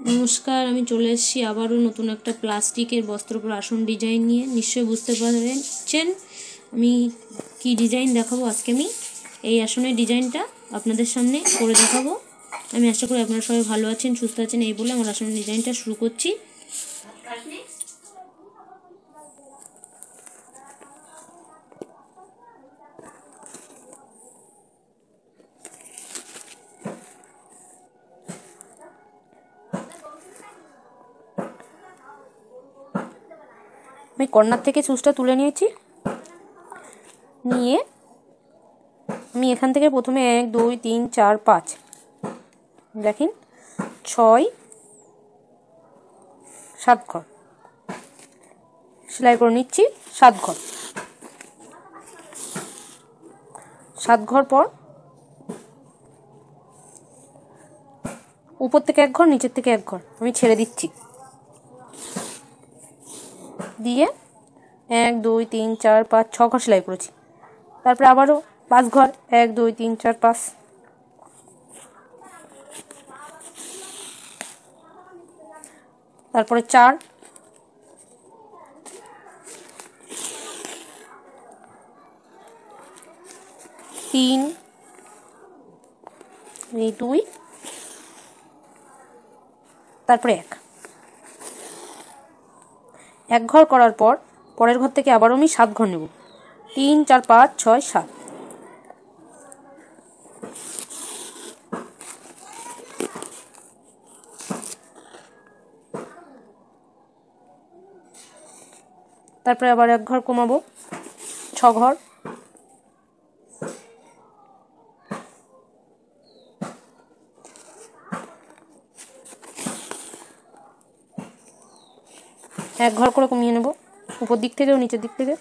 নমস্কার, আমি চলে এসেছি আবারও নতুন একটা প্লাস্টিকের বস্ত্র উপর আসন ডিজাইন নিয়ে। নিশ্চয়ই বুঝতে পারছেন আমি কি ডিজাইন দেখাবো। আজকে আমি এই আসনের ডিজাইনটা আপনাদের সামনে করে দেখাবো। আমি আশা করি আপনারা সবাই ভালো আছেন, সুস্থ আছেন। এই বলে আমার আসনের ডিজাইনটা শুরু করছি। আমি কর্নার থেকে সুচটা তুলে নিয়েছি। নিয়ে আমি এখান থেকে প্রথমে 1 2 3 4 5 দেখেন 6 7 ঘর সেলাই করে নিচ্ছি। 7 ঘর 7 ঘর পর উপর থেকে 1 ঘর, নিচের থেকে 1 ঘর আমি ছেড়ে দিচ্ছি। দিয়ে 1 2 3 4 5 6 ঘর সেলাই করেছি। তারপরে আবারও 5 ঘর 1 2 3 4 5। তারপরে 4 3 2 তারপরে 1 ঘর করার পর পরের ঘর থেকে আবারও আমি 7 ঘর নেব। 3 4 5 6 7। তারপরে আবার 1 ঘর কমাবো, 6 ঘর। এক ঘর করে কমিয়ে নেব, উপর দিক থেকে ও নিচের দিক থেকে।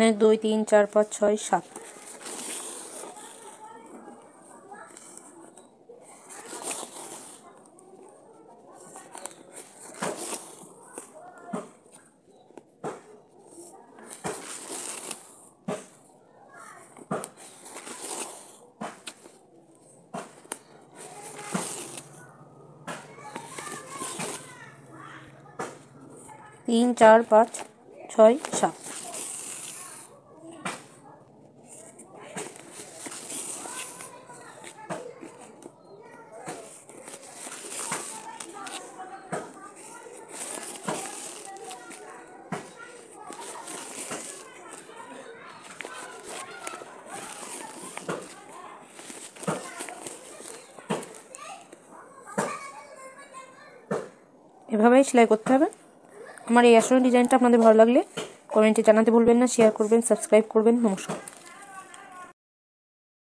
এক 2 3 4 5 6 7। तीन चार पाँच छः सात। এভাবেই সেলাই করতে হবে। আমার এই আসনের ডিজাইনটা আপনাদের ভালো লাগলে কমেন্টে জানাতে ভুলবেন না, শেয়ার করবেন, সাবস্ক্রাইব করবেন। নমস্কার।